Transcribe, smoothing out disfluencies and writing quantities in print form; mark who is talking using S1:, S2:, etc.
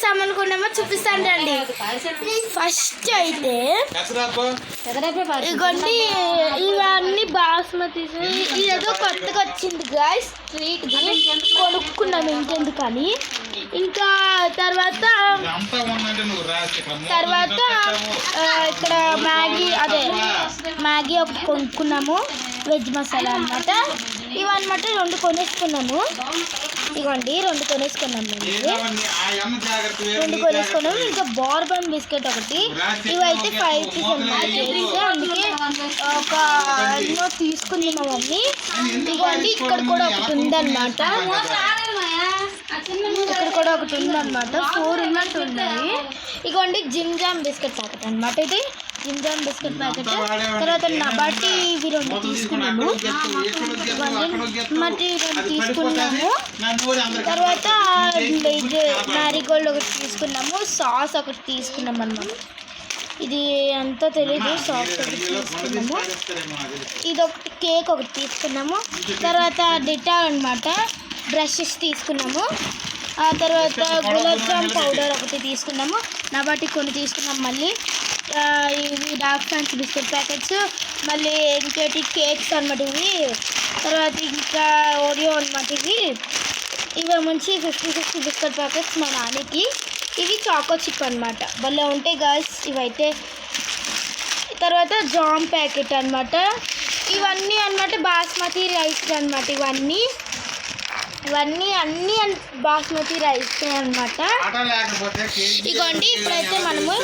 S1: సామాన్లు కొన్నామో చూపిస్తాను రండి. ఫస్ట్ అయితే ఇదిగోండి ఇవన్నీ బాస్మతి. ఇదేదో కొత్తగా వచ్చింది గాయ్స్ స్వీట్ కొనుక్కున్నాము ఇంకెందుకని. ఇంకా తర్వాత ఇక్కడ మ్యాగీ ఒకటి కొనుక్కున్నాము, వెజ్ మసాలా అనమాట. ఇవన్నమాట 2 కొనేసుకున్నాము. ఇవ్వండి 2 కొనేసుకున్నాము. 2 కొనేసుకున్నాము. ఇంకా బార్బన్ బిస్కెట్ ఒకటి. ఇవైతే 5 రూపీస్ అనమాట. అందుకే ఒక ఎన్నో తీసుకుంది మా మమ్మీ. ఇవ్వండి ఇక్కడ కూడా ఒకటి ఉందన్నమాట. 4 ఉన్నట్టు ఉన్నాయి. ఇగోండి జిమ్ జామ్ బిస్కెట్ ప్యాకెట్ అనమాట. ఇది జిమ్ జామ్ బిస్కెట్ ప్యాకెట్. తర్వాత నబాటి ఇవి 2 తీసుకున్నాము. మట్టి 2 తీసుకున్నాము. తర్వాత ఇది మ్యారీగోల్డ్ ఒకటి తీసుకున్నాము. సాస్ ఒకటి తీసుకున్నాము అన్నమాట. ఇది అంతా తెలియదు. సాస్ ఒకటి తీసుకున్నాము. ఇది ఒకటి కేక్ ఒకటి తీసుకున్నాము. తర్వాత డిటాల్ అనమాట బ్రషెస్ తీసుకున్నాము. ఆ తర్వాత గులాబ్ జామ్ పౌడర్ ఒకటి తీసుకున్నాము. నబాటి కొన్ని తీసుకున్నాము. మళ్ళీ ఇవి డార్క్ ఫ్యాన్స్ బిస్కెట్ ప్యాకెట్స్, మళ్ళీ ఇంకోటి కేక్స్ అనమాట ఇవి. తర్వాత ఇంకా ఓరియో అనమాట ఇవి. మంచి 50 బిస్కెట్ ప్యాకెట్స్ మా నాన్నకి. ఇవి చాకో చిప్ అనమాట. భలే ఉంటాయి గాయ్స్ ఇవైతే. తర్వాత జామ్ ప్యాకెట్ అనమాట. ఇవన్నీ అనమాట బాస్మతి రైస్ అనమాట. ఇవన్నీ అన్నీ బాస్మతి రైస్ అనమాట. ఇగోండి ఇప్పుడైతే మనము